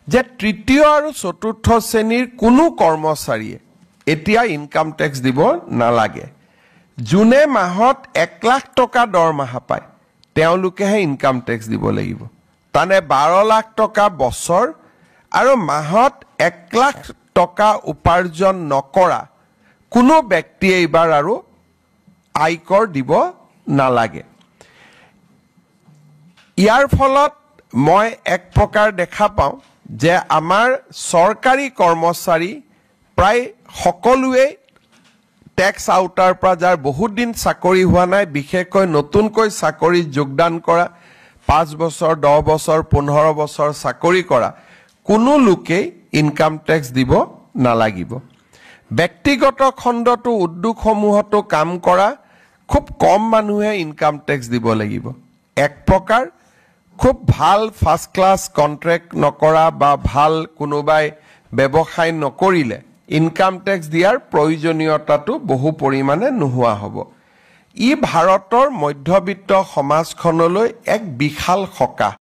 যে তৃতীয় আৰু চতুৰ্থ শ্ৰেণীৰ কোনো কৰ্মচাৰীয়ে এতিয়া ইনকাম টেক্স দিব নালাগে জুনে মাহত 1 লাখ টকা দৰমহা পায় তেওঁলোকেহে ইনকাম টেক্স দিব লাগিব তানে 12 লাখ টকা বছৰ আৰু মাহত 1 লাখ টকা উপাৰ্জন নকৰা কোনো ব্যক্তিয়ে এইবাৰ আৰু আয়কৰ দিব নালাগে ইয়াৰ ফলত মই এক প্ৰকাৰ দেখা পাওঁ যে আমাৰ সৰকাৰি কৰ্মচাৰী প্ৰায় সকলোৱে ট্যাক্স আউটাৰ পৰা যাৰ বহুত দিন চাকৰি হোৱা নাই বিশেষকৈ নতুনকৈ চাকৰি যোগদান কৰা 5 বছৰ 10 বছৰ 15 বছৰ চাকৰি কৰা কোনো লোকে ইনকাম টেক্স দিব নালাগিব ব্যক্তিগত খণ্ডটো উদ্যোগসমূহতো কাম কৰা খুব কম মানুহে ইনকাম টেক্স দিব লাগিব এক প্ৰকাৰ খুব ভাল ফাৰ্স্ট ক্লাস কন্ট্ৰাক্ট নকৰা বা ভাল কোনোবাই ব্যৱসায় নকৰিলে ইনকাম টেক্স দিয়াৰ প্ৰয়োজনীয়তাটো বহু পৰিমাণে নোহোৱা হ'ব ই ভাৰতৰ মধ্যবিত্ত সমাজখনলৈ এক বিশাল সকাহ